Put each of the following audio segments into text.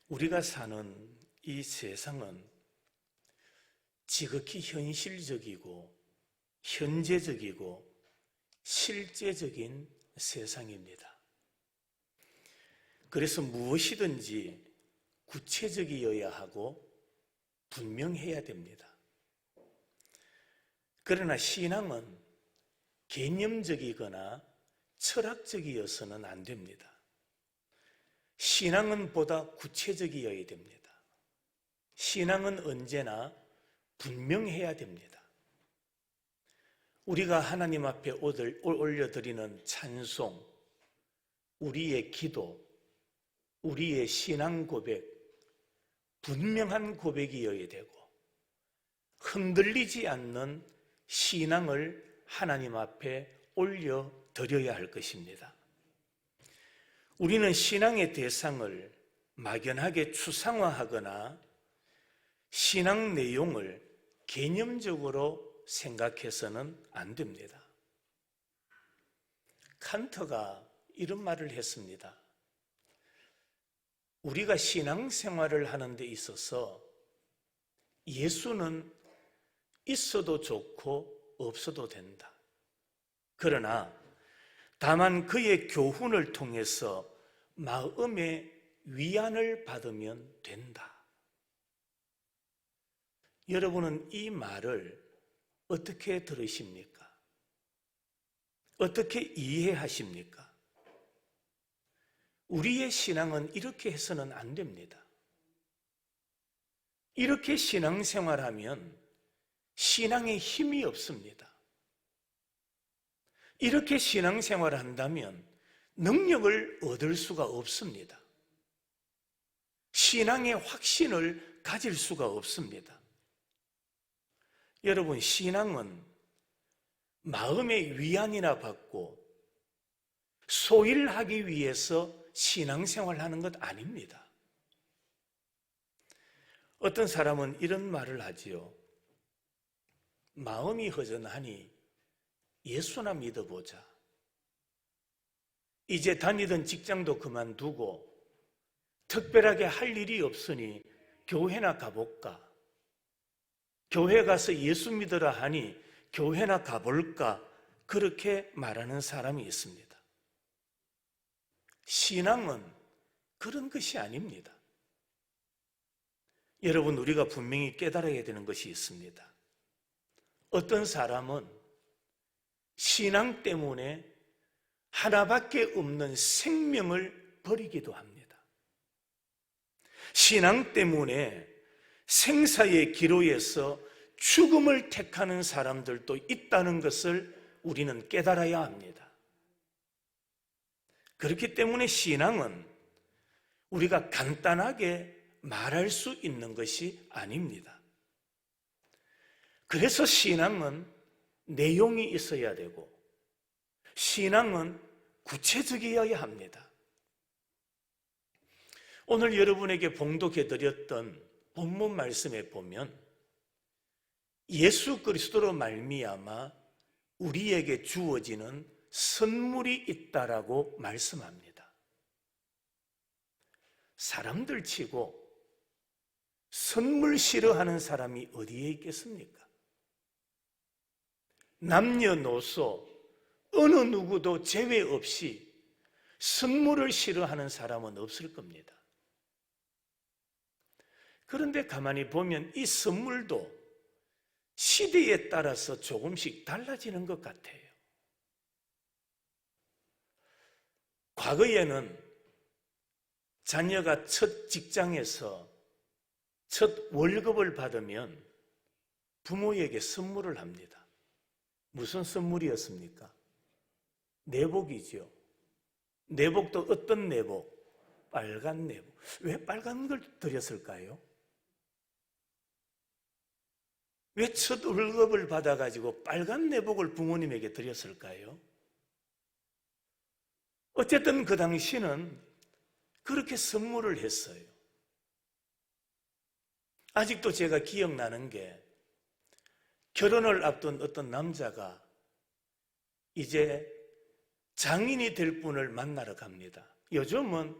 우리가 사는 이 세상은 지극히 현실적이고 현재적이고 실제적인 세상입니다. 그래서 무엇이든지 구체적이어야 하고 분명해야 됩니다. 그러나 신앙은 개념적이거나 철학적이어서는 안 됩니다. 신앙은 보다 구체적이어야 됩니다. 신앙은 언제나 분명해야 됩니다. 우리가 하나님 앞에 올려드리는 찬송, 우리의 기도, 우리의 신앙 고백, 분명한 고백이어야 되고 흔들리지 않는 신앙을 하나님 앞에 올려드려야 할 것입니다. 우리는 신앙의 대상을 막연하게 추상화하거나 신앙 내용을 개념적으로 생각해서는 안 됩니다. 칸트가 이런 말을 했습니다. 우리가 신앙생활을 하는 데 있어서 예수는 있어도 좋고 없어도 된다. 그러나 다만 그의 교훈을 통해서 마음의 위안을 받으면 된다. 여러분은 이 말을 어떻게 들으십니까? 어떻게 이해하십니까? 우리의 신앙은 이렇게 해서는 안 됩니다. 이렇게 신앙생활하면 신앙에 힘이 없습니다. 이렇게 신앙생활을 한다면 능력을 얻을 수가 없습니다. 신앙의 확신을 가질 수가 없습니다. 여러분, 신앙은 마음의 위안이나 받고 소일하기 위해서 신앙생활하는 것 아닙니다. 어떤 사람은 이런 말을 하지요. 마음이 허전하니 예수나 믿어보자. 이제 다니던 직장도 그만두고 특별하게 할 일이 없으니 교회나 가볼까? 교회 가서 예수 믿으라 하니 교회나 가볼까? 그렇게 말하는 사람이 있습니다. 신앙은 그런 것이 아닙니다. 여러분, 우리가 분명히 깨달아야 되는 것이 있습니다. 어떤 사람은 신앙 때문에 하나밖에 없는 생명을 버리기도 합니다. 신앙 때문에 생사의 기로에서 죽음을 택하는 사람들도 있다는 것을 우리는 깨달아야 합니다. 그렇기 때문에 신앙은 우리가 간단하게 말할 수 있는 것이 아닙니다. 그래서 신앙은 내용이 있어야 되고 신앙은 구체적이어야 합니다. 오늘 여러분에게 봉독해드렸던 본문 말씀에 보면 예수 그리스도로 말미암아 우리에게 주어지는 선물이 있다라고 말씀합니다. 사람들 치고 선물 싫어하는 사람이 어디에 있겠습니까? 남녀노소 어느 누구도 제외 없이 선물을 싫어하는 사람은 없을 겁니다. 그런데 가만히 보면 이 선물도 시대에 따라서 조금씩 달라지는 것 같아요. 과거에는 자녀가 첫 직장에서 첫 월급을 받으면 부모에게 선물을 합니다. 무슨 선물이었습니까? 내복이죠. 내복도 어떤 내복? 빨간 내복. 왜 빨간 걸 드렸을까요? 왜 첫 월급을 받아가지고 빨간 내복을 부모님에게 드렸을까요? 어쨌든 그 당시는 그렇게 선물을 했어요. 아직도 제가 기억나는 게 결혼을 앞둔 어떤 남자가 이제 장인이 될 분을 만나러 갑니다. 요즘은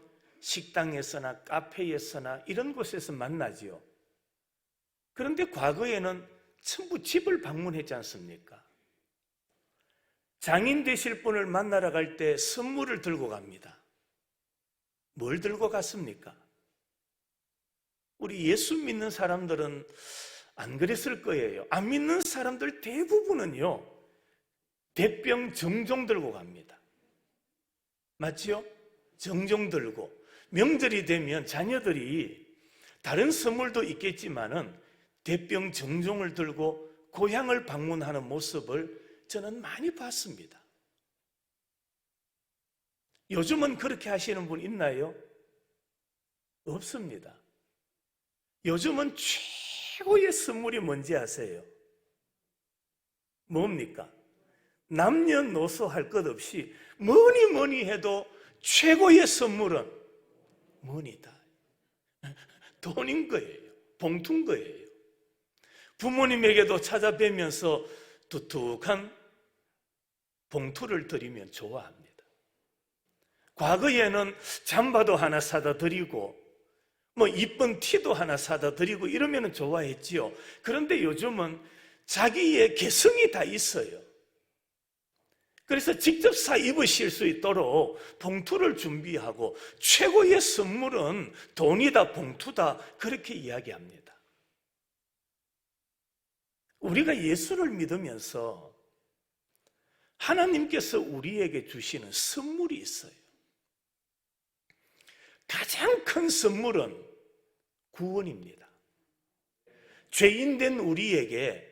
식당에서나 카페에서나 이런 곳에서 만나지요. 그런데 과거에는 전부 집을 방문했지 않습니까? 장인 되실 분을 만나러 갈 때 선물을 들고 갑니다. 뭘 들고 갔습니까? 우리 예수 믿는 사람들은 안 그랬을 거예요. 안 믿는 사람들 대부분은요, 대병 정종 들고 갑니다. 맞지요? 정종 들고. 명절이 되면 자녀들이 다른 선물도 있겠지만은 대병 정종을 들고 고향을 방문하는 모습을 저는 많이 봤습니다. 요즘은 그렇게 하시는 분 있나요? 없습니다. 요즘은 최고의 선물이 뭔지 아세요? 뭡니까? 남녀노소 할 것 없이 뭐니 해도 최고의 선물은 뭐니다? 돈인 거예요. 봉투인 거예요. 부모님에게도 찾아뵈면서 두둑한 봉투를 드리면 좋아합니다. 과거에는 잠바도 하나 사다 드리고 뭐 이쁜 티도 하나 사다 드리고 이러면 좋아했지요. 그런데 요즘은 자기의 개성이 다 있어요. 그래서 직접 사 입으실 수 있도록 봉투를 준비하고 최고의 선물은 돈이다, 봉투다, 그렇게 이야기합니다. 우리가 예수를 믿으면서 하나님께서 우리에게 주시는 선물이 있어요. 가장 큰 선물은 구원입니다. 죄인된 우리에게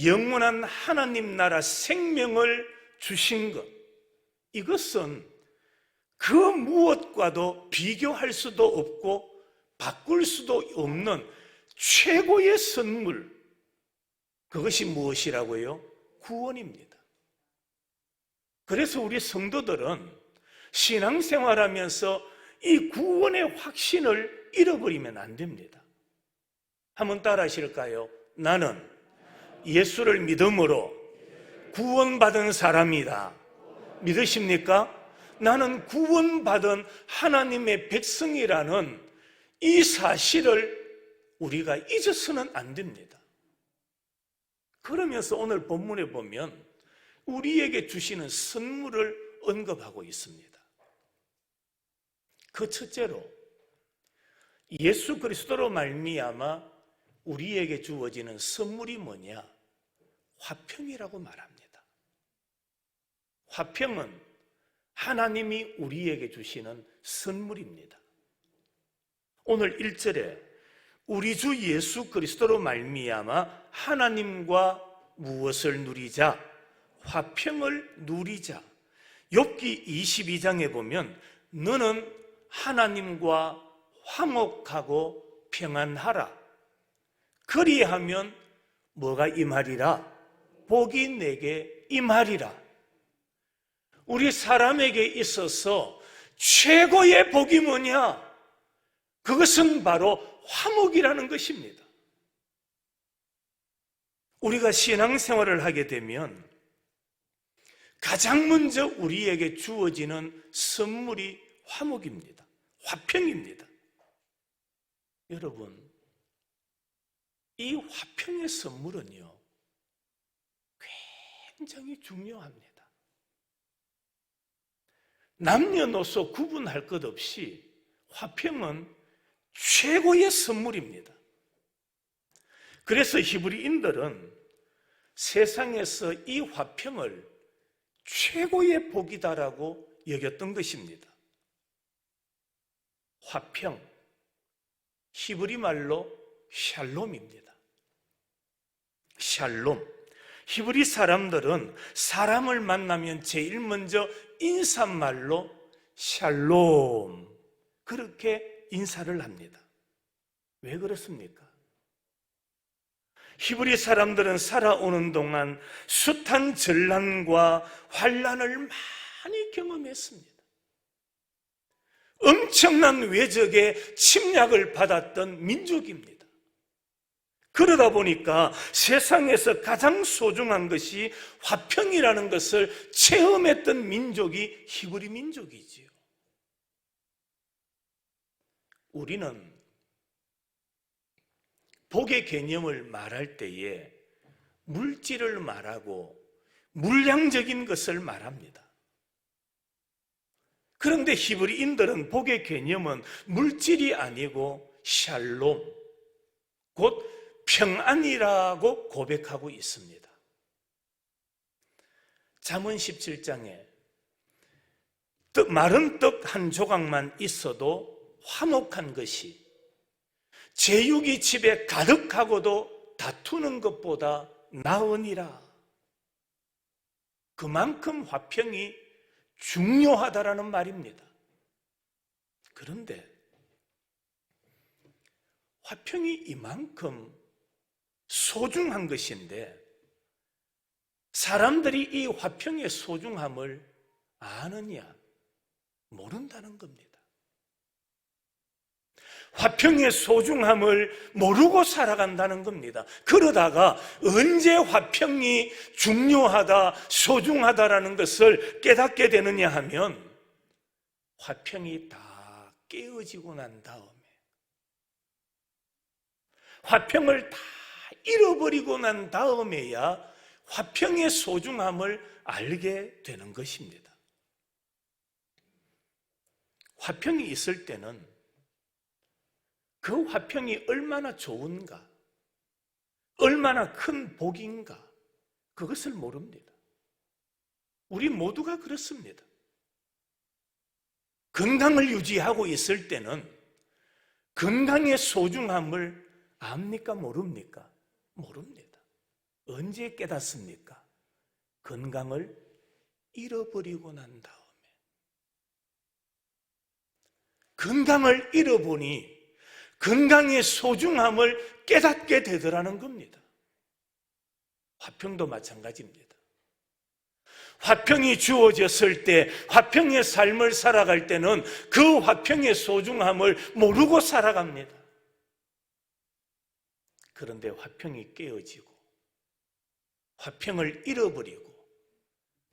영원한 하나님 나라 생명을 주신 것, 이것은 그 무엇과도 비교할 수도 없고 바꿀 수도 없는 최고의 선물, 그것이 무엇이라고요? 구원입니다. 그래서 우리 성도들은 신앙생활하면서 이 구원의 확신을 잃어버리면 안 됩니다. 한번 따라 하실까요? 나는 예수를 믿음으로 구원받은 사람이다. 믿으십니까? 나는 구원받은 하나님의 백성이라는 이 사실을 우리가 잊어서는 안 됩니다. 그러면서 오늘 본문에 보면 우리에게 주시는 선물을 언급하고 있습니다. 그 첫째로 예수 그리스도로 말미암아 우리에게 주어지는 선물이 뭐냐? 화평이라고 말합니다. 화평은 하나님이 우리에게 주시는 선물입니다. 오늘 1절에 우리 주 예수 그리스도로 말미암아 하나님과 무엇을 누리자? 화평을 누리자. 욥기 22장에 보면 너는 하나님과 화목하고 평안하라. 그리하면 뭐가 임하리라? 복이 내게 임하리라. 우리 사람에게 있어서 최고의 복이 뭐냐? 그것은 바로 화목이라는 것입니다. 우리가 신앙생활을 하게 되면 가장 먼저 우리에게 주어지는 선물이 화목입니다. 화평입니다. 여러분, 이 화평의 선물은요, 굉장히 중요합니다. 남녀노소 구분할 것 없이 화평은 최고의 선물입니다. 그래서 히브리인들은 세상에서 이 화평을 최고의 복이다라고 여겼던 것입니다. 화평, 히브리 말로 샬롬입니다. 샬롬. 히브리 사람들은 사람을 만나면 제일 먼저 인사말로 샬롬, 그렇게 인사를 합니다. 왜 그렇습니까? 히브리 사람들은 살아오는 동안 숱한 전란과 환란을 많이 경험했습니다. 엄청난 외적의 침략을 받았던 민족입니다. 그러다 보니까 세상에서 가장 소중한 것이 화평이라는 것을 체험했던 민족이 히브리 민족이지요. 우리는 복의 개념을 말할 때에 물질을 말하고 물량적인 것을 말합니다. 그런데 히브리인들은 복의 개념은 물질이 아니고 샬롬, 곧 평안이라고 고백하고 있습니다. 잠언 17장에 마른 떡 한 조각만 있어도 화목한 것이 제육이 집에 가득하고도 다투는 것보다 나으니라. 그만큼 화평이 중요하다라는 말입니다. 그런데 화평이 이만큼 소중한 것인데 사람들이 이 화평의 소중함을 아느냐, 모른다는 겁니다. 화평의 소중함을 모르고 살아간다는 겁니다. 그러다가 언제 화평이 중요하다, 소중하다라는 것을 깨닫게 되느냐 하면 화평이 다 깨어지고 난 다음에, 화평을 다 잃어버리고 난 다음에야 화평의 소중함을 알게 되는 것입니다. 화평이 있을 때는 그 화평이 얼마나 좋은가, 얼마나 큰 복인가, 그것을 모릅니다. 우리 모두가 그렇습니다. 건강을 유지하고 있을 때는 건강의 소중함을 압니까, 모릅니까? 모릅니다. 언제 깨닫습니까? 건강을 잃어버리고 난 다음에. 건강을 잃어보니 건강의 소중함을 깨닫게 되더라는 겁니다. 화평도 마찬가지입니다. 화평이 주어졌을 때, 화평의 삶을 살아갈 때는 그 화평의 소중함을 모르고 살아갑니다. 그런데 화평이 깨어지고 화평을 잃어버리고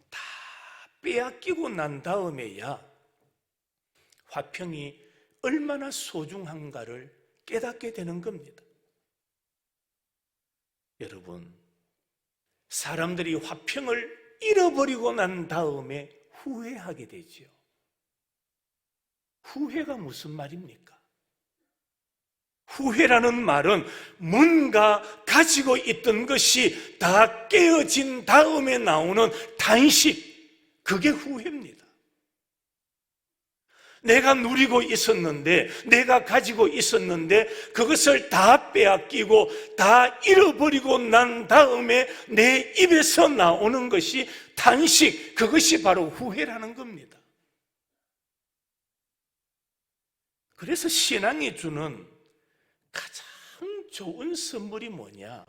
다 빼앗기고 난 다음에야 화평이 얼마나 소중한가를 깨닫게 되는 겁니다. 여러분, 사람들이 화평을 잃어버리고 난 다음에 후회하게 되지요. 후회가 무슨 말입니까? 후회라는 말은 뭔가 가지고 있던 것이 다 깨어진 다음에 나오는 단식, 그게 후회입니다. 내가 누리고 있었는데, 내가 가지고 있었는데 그것을 다 빼앗기고 다 잃어버리고 난 다음에 내 입에서 나오는 것이 단식, 그것이 바로 후회라는 겁니다. 그래서 신앙이 주는 가장 좋은 선물이 뭐냐?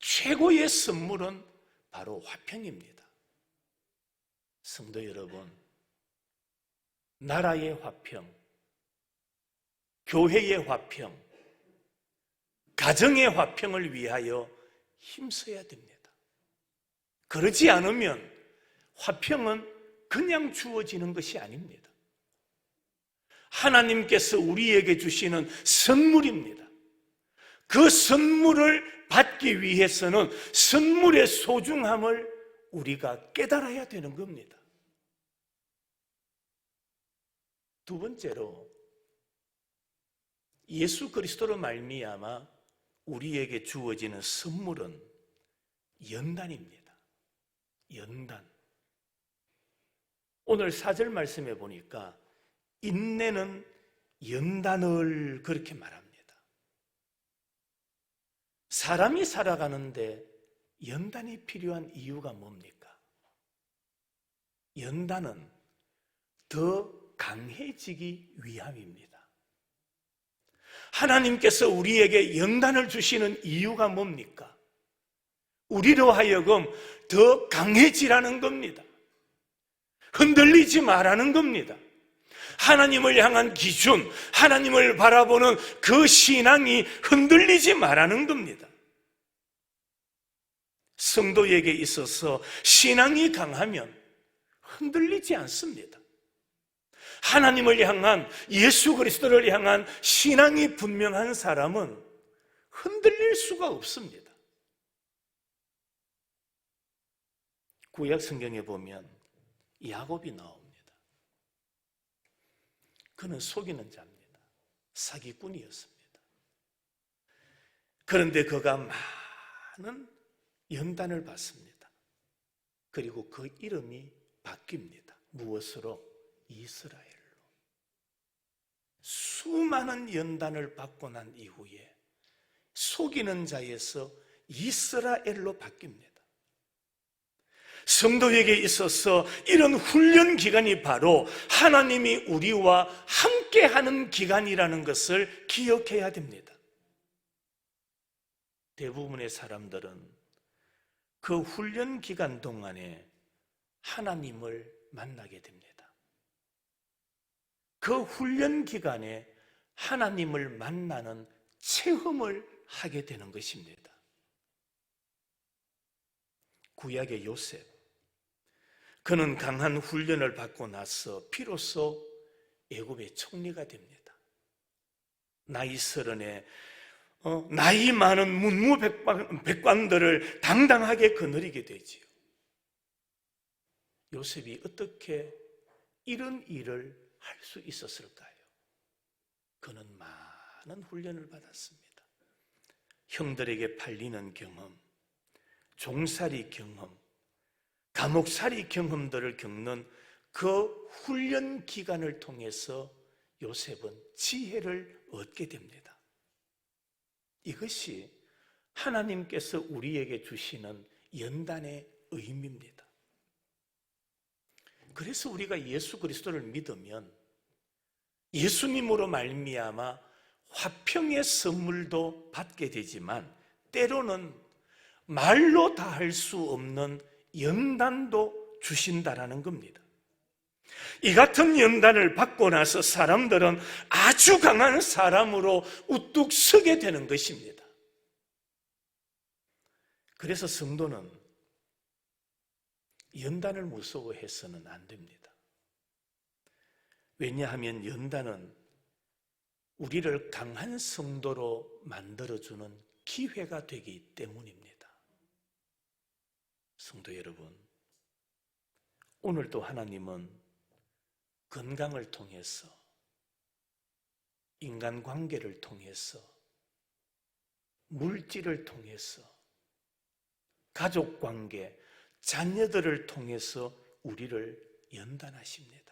최고의 선물은 바로 화평입니다. 성도 여러분, 나라의 화평, 교회의 화평, 가정의 화평을 위하여 힘써야 됩니다. 그러지 않으면 화평은 그냥 주어지는 것이 아닙니다. 하나님께서 우리에게 주시는 선물입니다. 그 선물을 받기 위해서는 선물의 소중함을 우리가 깨달아야 되는 겁니다. 두 번째로, 예수 그리스도로 말미암아 우리에게 주어지는 선물은 연단입니다. 연단. 오늘 4절 말씀에 보니까 인내는 연단을 그렇게 말합니다. 사람이 살아가는데 연단이 필요한 이유가 뭡니까? 연단은 더 강해지기 위함입니다. 하나님께서 우리에게 연단을 주시는 이유가 뭡니까? 우리로 하여금 더 강해지라는 겁니다. 흔들리지 말라는 겁니다. 하나님을 향한 기준, 하나님을 바라보는 그 신앙이 흔들리지 말라는 겁니다. 성도에게 있어서 신앙이 강하면 흔들리지 않습니다. 하나님을 향한, 예수 그리스도를 향한 신앙이 분명한 사람은 흔들릴 수가 없습니다. 구약 성경에 보면 야곱이 나옵니다. 그는 속이는 자입니다. 사기꾼이었습니다. 그런데 그가 많은 연단을 받습니다. 그리고 그 이름이 바뀝니다. 무엇으로? 이스라엘로. 수많은 연단을 받고 난 이후에 속이는 자에서 이스라엘로 바뀝니다. 성도에게 있어서 이런 훈련 기간이 바로 하나님이 우리와 함께하는 기간이라는 것을 기억해야 됩니다. 대부분의 사람들은 그 훈련 기간 동안에 하나님을 만나게 됩니다. 그 훈련 기간에 하나님을 만나는 체험을 하게 되는 것입니다. 구약의 요셉, 그는 강한 훈련을 받고 나서 비로소 애굽의 총리가 됩니다. 나이 서른에 나이 많은 문무백관들을 당당하게 거느리게 되지요. 요셉이 어떻게 이런 일을 할 수 있었을까요? 그는 많은 훈련을 받았습니다. 형들에게 팔리는 경험, 종살이 경험, 감옥살이 경험들을 겪는 그 훈련 기간을 통해서 요셉은 지혜를 얻게 됩니다. 이것이 하나님께서 우리에게 주시는 연단의 의미입니다. 그래서 우리가 예수 그리스도를 믿으면 예수님으로 말미암아 화평의 선물도 받게 되지만 때로는 말로 다 할 수 없는 연단도 주신다라는 겁니다. 이 같은 연단을 받고 나서 사람들은 아주 강한 사람으로 우뚝 서게 되는 것입니다. 그래서 성도는 연단을 무서워해서는 안 됩니다. 왜냐하면 연단은 우리를 강한 성도로 만들어주는 기회가 되기 때문입니다. 성도 여러분, 오늘도 하나님은 건강을 통해서, 인간관계를 통해서, 물질을 통해서, 가족관계, 자녀들을 통해서 우리를 연단하십니다.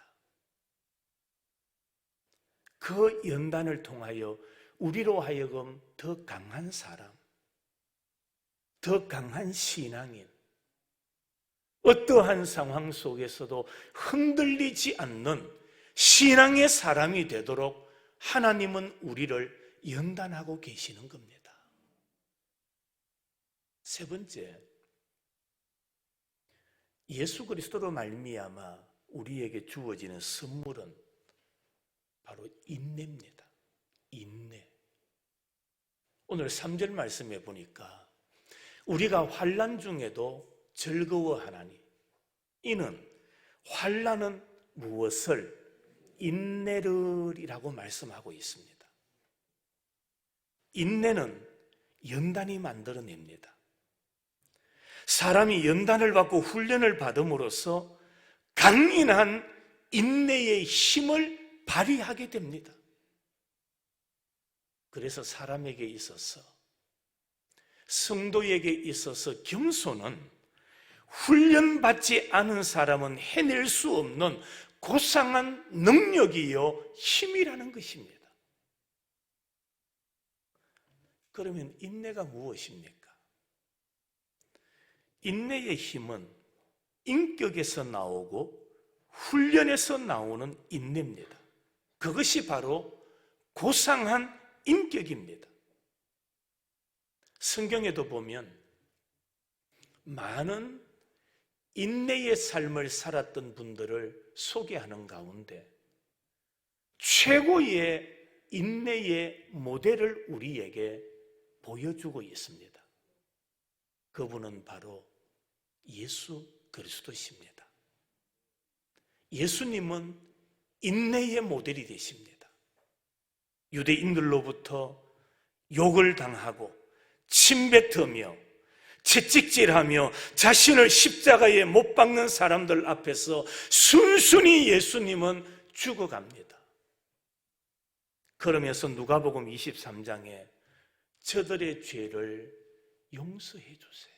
그 연단을 통하여 우리로 하여금 더 강한 사람, 더 강한 신앙인, 어떠한 상황 속에서도 흔들리지 않는 신앙의 사람이 되도록 하나님은 우리를 연단하고 계시는 겁니다. 세 번째, 예수 그리스도로 말미암아 우리에게 주어지는 선물은 바로 인내입니다. 인내. 오늘 3절 말씀에 보니까 우리가 환난 중에도 즐거워하나니 이는 환난은 무엇을? 인내를이라고 말씀하고 있습니다. 인내는 연단이 만들어냅니다. 사람이 연단을 받고 훈련을 받음으로써 강인한 인내의 힘을 발휘하게 됩니다. 그래서 사람에게 있어서, 성도에게 있어서 겸손은 훈련받지 않은 사람은 해낼 수 없는 고상한 능력이요 힘이라는 것입니다. 그러면 인내가 무엇입니까? 인내의 힘은 인격에서 나오고 훈련에서 나오는 인내입니다. 그것이 바로 고상한 인격입니다. 성경에도 보면 많은 인내의 삶을 살았던 분들을 소개하는 가운데 최고의 인내의 모델을 우리에게 보여주고 있습니다. 그분은 바로 예수 그리스도십니다. 예수님은 인내의 모델이 되십니다. 유대인들로부터 욕을 당하고 침뱉으며 채찍질하며 자신을 십자가에 못 박는 사람들 앞에서 순순히 예수님은 죽어갑니다. 그러면서 누가복음 23장에 저들의 죄를 용서해 주세요,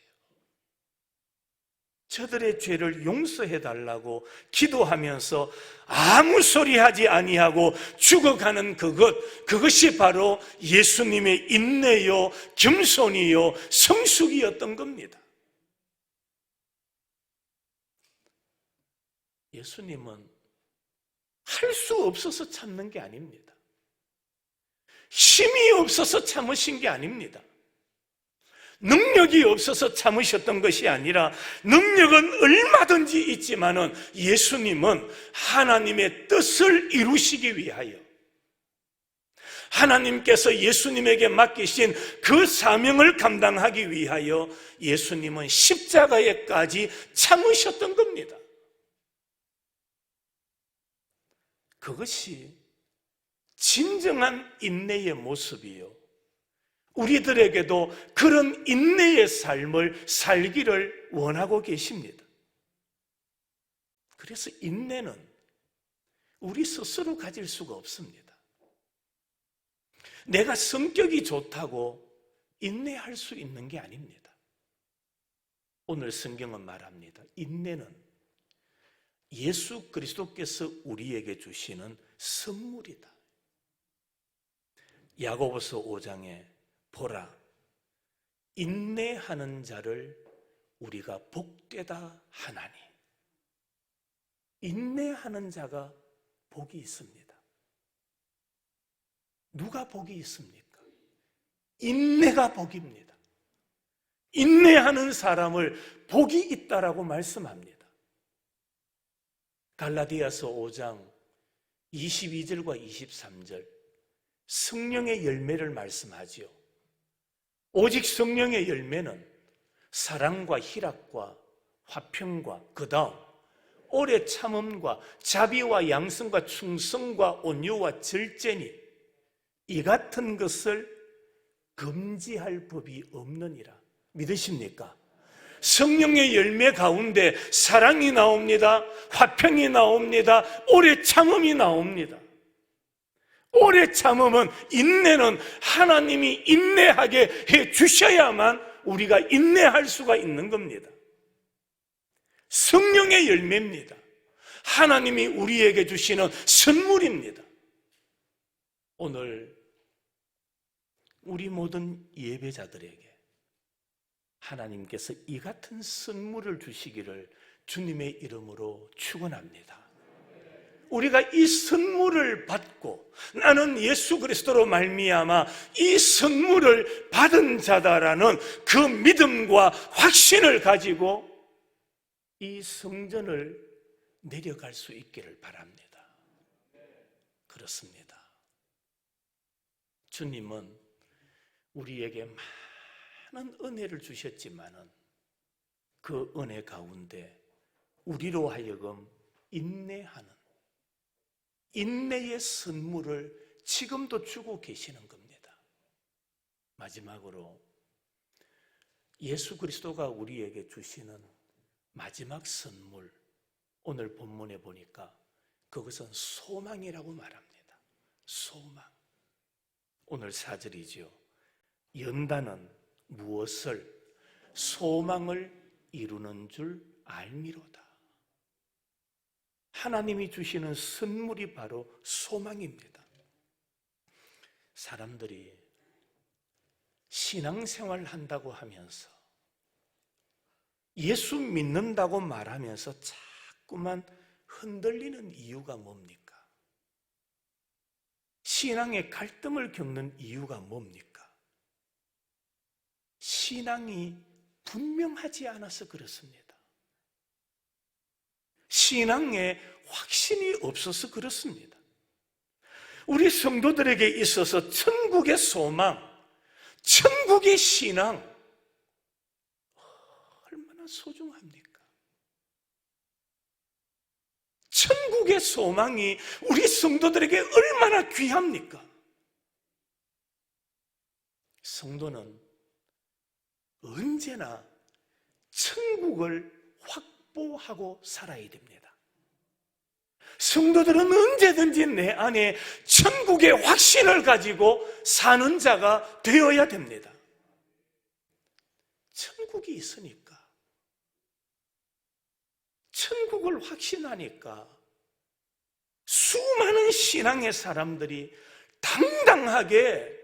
저들의 죄를 용서해 달라고 기도하면서 아무 소리 하지 아니하고 죽어가는 그것이 바로 예수님의 인내요, 겸손이요, 성숙이었던 겁니다. 예수님은 할 수 없어서 참는 게 아닙니다. 힘이 없어서 참으신 게 아닙니다. 능력이 없어서 참으셨던 것이 아니라 능력은 얼마든지 있지만은 예수님은 하나님의 뜻을 이루시기 위하여, 하나님께서 예수님에게 맡기신 그 사명을 감당하기 위하여 예수님은 십자가에까지 참으셨던 겁니다. 그것이 진정한 인내의 모습이요, 우리들에게도 그런 인내의 삶을 살기를 원하고 계십니다. 그래서 인내는 우리 스스로 가질 수가 없습니다. 내가 성격이 좋다고 인내할 수 있는 게 아닙니다. 오늘 성경은 말합니다. 인내는 예수 그리스도께서 우리에게 주시는 선물이다. 야고보서 5장에 보라, 인내하는 자를 우리가 복되다 하나니. 인내하는 자가 복이 있습니다. 누가 복이 있습니까? 인내가 복입니다. 인내하는 사람을 복이 있다라고 말씀합니다. 갈라디아서 5장 22절과 23절, 성령의 열매를 말씀하지요. 오직 성령의 열매는 사랑과 희락과 화평과 그 다음 오래 참음과 자비와 양성과 충성과 온유와 절제니 이 같은 것을 금지할 법이 없느니라. 믿으십니까? 성령의 열매 가운데 사랑이 나옵니다. 화평이 나옵니다. 오래 참음이 나옵니다. 오래 참음은, 인내는 하나님이 인내하게 해 주셔야만 우리가 인내할 수가 있는 겁니다. 성령의 열매입니다. 하나님이 우리에게 주시는 선물입니다. 오늘 우리 모든 예배자들에게 하나님께서 이 같은 선물을 주시기를 주님의 이름으로 축원합니다. 우리가 이 선물을 받고 나는 예수 그리스도로 말미암아 이 선물을 받은 자다라는 그 믿음과 확신을 가지고 이 성전을 내려갈 수 있기를 바랍니다. 그렇습니다. 주님은 우리에게 많은 은혜를 주셨지만은 그 은혜 가운데 우리로 하여금 인내하는 인내의 선물을 지금도 주고 계시는 겁니다. 마지막으로 예수 그리스도가 우리에게 주시는 마지막 선물, 오늘 본문에 보니까 그것은 소망이라고 말합니다. 소망. 오늘 4절이죠. 연단은 무엇을? 소망을 이루는 줄 알미로다. 하나님이 주시는 선물이 바로 소망입니다. 사람들이 신앙생활 한다고 하면서 예수 믿는다고 말하면서 자꾸만 흔들리는 이유가 뭡니까? 신앙의 갈등을 겪는 이유가 뭡니까? 신앙이 분명하지 않아서 그렇습니다. 신앙에 확신이 없어서 그렇습니다. 우리 성도들에게 있어서 천국의 소망, 천국의 신앙 얼마나 소중합니까? 천국의 소망이 우리 성도들에게 얼마나 귀합니까? 성도는 언제나 천국을 확보하고 살아야 됩니다. 성도들은 언제든지 내 안에 천국의 확신을 가지고 사는 자가 되어야 됩니다. 천국이 있으니까, 천국을 확신하니까 수많은 신앙의 사람들이 당당하게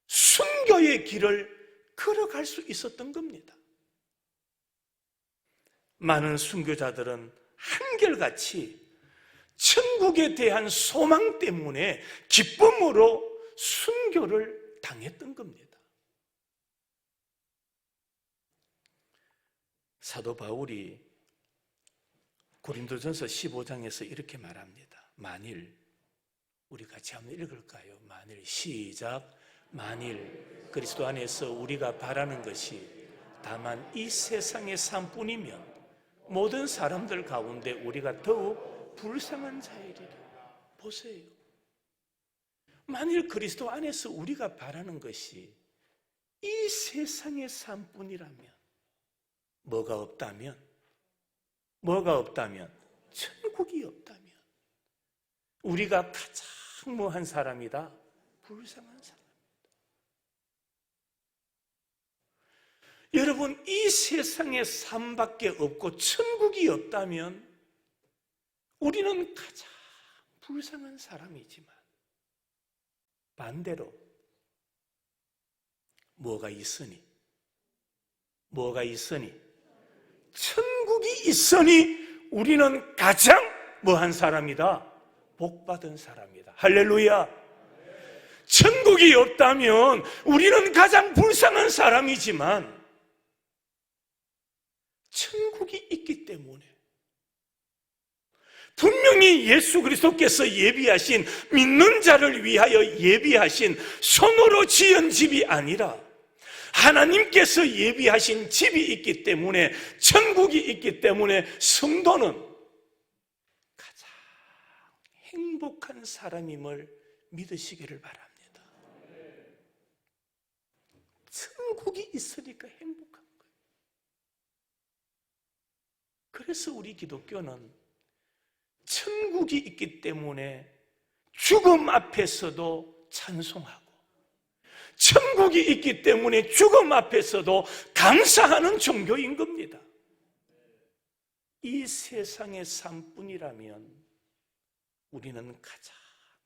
순교의 길을 걸어갈 수 있었던 겁니다. 많은 순교자들은 한결같이 천국에 대한 소망 때문에 기쁨으로 순교를 당했던 겁니다. 사도 바울이 고린도전서 15장에서 이렇게 말합니다. 만일, 우리 같이 한번 읽을까요? 만일, 시작. 만일 그리스도 안에서 우리가 바라는 것이 다만 이 세상의 삶뿐이면 모든 사람들 가운데 우리가 더욱 불쌍한 자이리라. 보세요. 만일 그리스도 안에서 우리가 바라는 것이 이 세상의 삶뿐이라면, 뭐가 없다면 천국이 없다면 우리가 가장 뭐한 사람이다? 불쌍한 사람. 여러분, 이 세상에 삶밖에 없고 천국이 없다면 우리는 가장 불쌍한 사람이지만, 반대로 뭐가 있으니 천국이 있으니 우리는 가장 뭐한 사람이다? 복받은 사람이다. 할렐루야. 천국이 없다면 우리는 가장 불쌍한 사람이지만 천국이 있기 때문에, 분명히 예수 그리스도께서 예비하신, 믿는 자를 위하여 예비하신 손으로 지은 집이 아니라 하나님께서 예비하신 집이 있기 때문에, 천국이 있기 때문에 성도는 가장 행복한 사람임을 믿으시기를 바랍니다. 천국이 있으니까 행복한 거예요. 그래서 우리 기독교는 천국이 있기 때문에 죽음 앞에서도 찬송하고, 천국이 있기 때문에 죽음 앞에서도 감사하는 종교인 겁니다. 이 세상의 삶뿐이라면 우리는 가장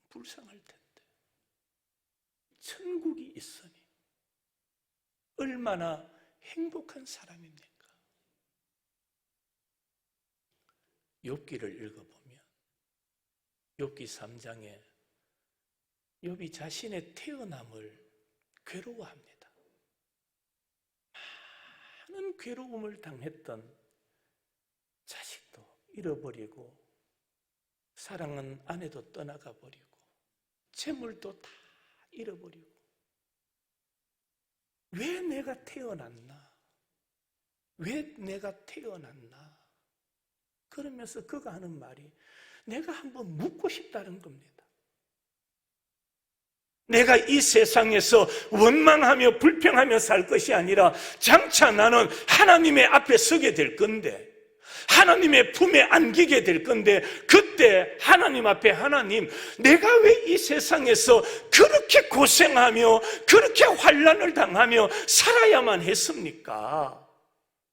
불쌍할 텐데, 천국이 있으니 얼마나 행복한 사람입니까? 욥기를 읽어보면 욥기 3장에 욥이 자신의 태어남을 괴로워합니다. 많은 괴로움을 당했던 자식도 잃어버리고, 사랑하는 아내도 떠나가 버리고, 재물도 다 잃어버리고, 왜 내가 태어났나? 그러면서 그가 하는 말이, 내가 한번 묻고 싶다는 겁니다. 내가 이 세상에서 원망하며 불평하며 살 것이 아니라 장차 나는 하나님의 앞에 서게 될 건데, 하나님의 품에 안기게 될 건데, 그때 하나님 앞에, 하나님, 내가 왜 이 세상에서 그렇게 고생하며 그렇게 환난을 당하며 살아야만 했습니까?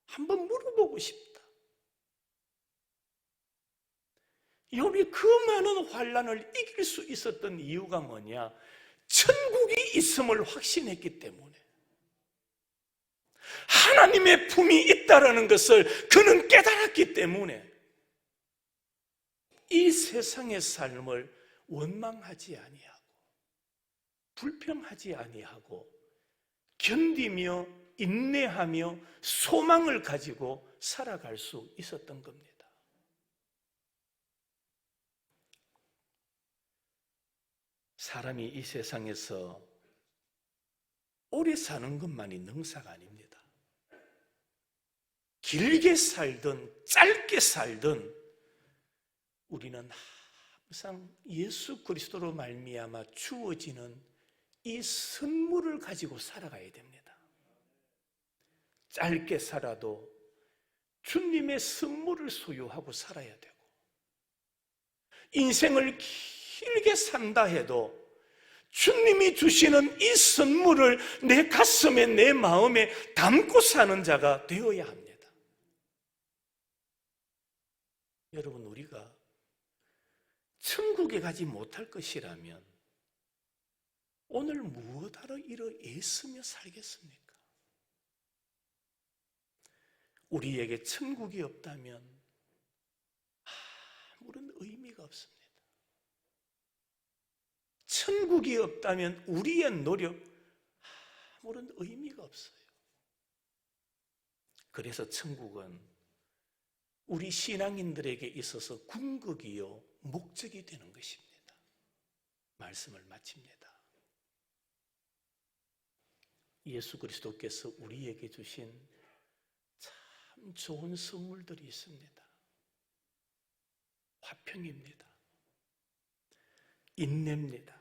한번 물어보고 싶다. 욥이 그 많은 환난을 이길 수 있었던 이유가 뭐냐? 천국이 있음을 확신했기 때문에, 하나님의 품이 있다라는 것을 그는 깨달았기 때문에 이 세상의 삶을 원망하지 아니하고 불평하지 아니하고 견디며 인내하며 소망을 가지고 살아갈 수 있었던 겁니다. 사람이 이 세상에서 오래 사는 것만이 능사가 아닙니다. 길게 살든 짧게 살든 우리는 항상 예수 그리스도로 말미암아 주어지는 이 선물을 가지고 살아가야 됩니다. 짧게 살아도 주님의 선물을 소유하고 살아야 되고, 인생을 길게 산다 해도 주님이 주시는 이 선물을 내 가슴에, 내 마음에 담고 사는 자가 되어야 합니다. 여러분, 우리가 천국에 가지 못할 것이라면 오늘 무엇하러 이러 애쓰며 살겠습니까? 우리에게 천국이 없다면 아무런 의미가 없습니다. 천국이 없다면 우리의 노력 아무런 의미가 없어요. 그래서 천국은 우리 신앙인들에게 있어서 궁극이요 목적이 되는 것입니다. 말씀을 마칩니다. 예수 그리스도께서 우리에게 주신 참 좋은 선물들이 있습니다. 화평입니다. 인내입니다.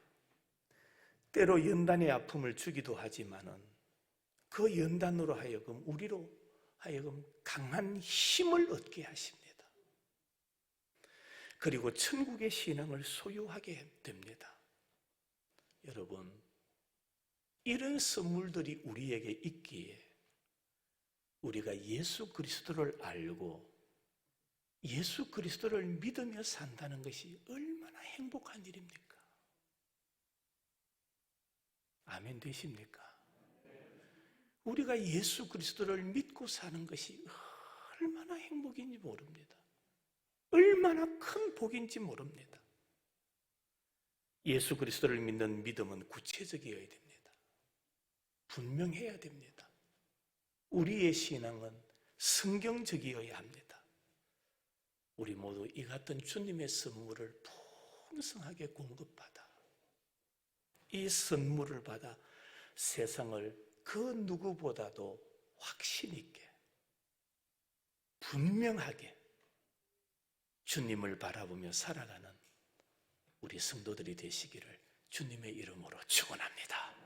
때로 연단의 아픔을 주기도 하지만은 그 연단으로 하여금 우리로 하여금 강한 힘을 얻게 하십니다. 그리고 천국의 신앙을 소유하게 됩니다. 여러분, 이런 선물들이 우리에게 있기에 우리가 예수 그리스도를 알고 예수 그리스도를 믿으며 산다는 것이 얼마나 행복한 일입니까? 아멘 되십니까? 우리가 예수 그리스도를 믿고 사는 것이 얼마나 행복인지 모릅니다. 얼마나 큰 복인지 모릅니다. 예수 그리스도를 믿는 믿음은 구체적이어야 됩니다. 분명해야 됩니다. 우리의 신앙은 성경적이어야 합니다. 우리 모두 이 같은 주님의 선물을 풍성하게 공급받아 이 선물을 받아 세상을 그 누구보다도 확신 있게 분명하게 주님을 바라보며 살아가는 우리 성도들이 되시기를 주님의 이름으로 축원합니다.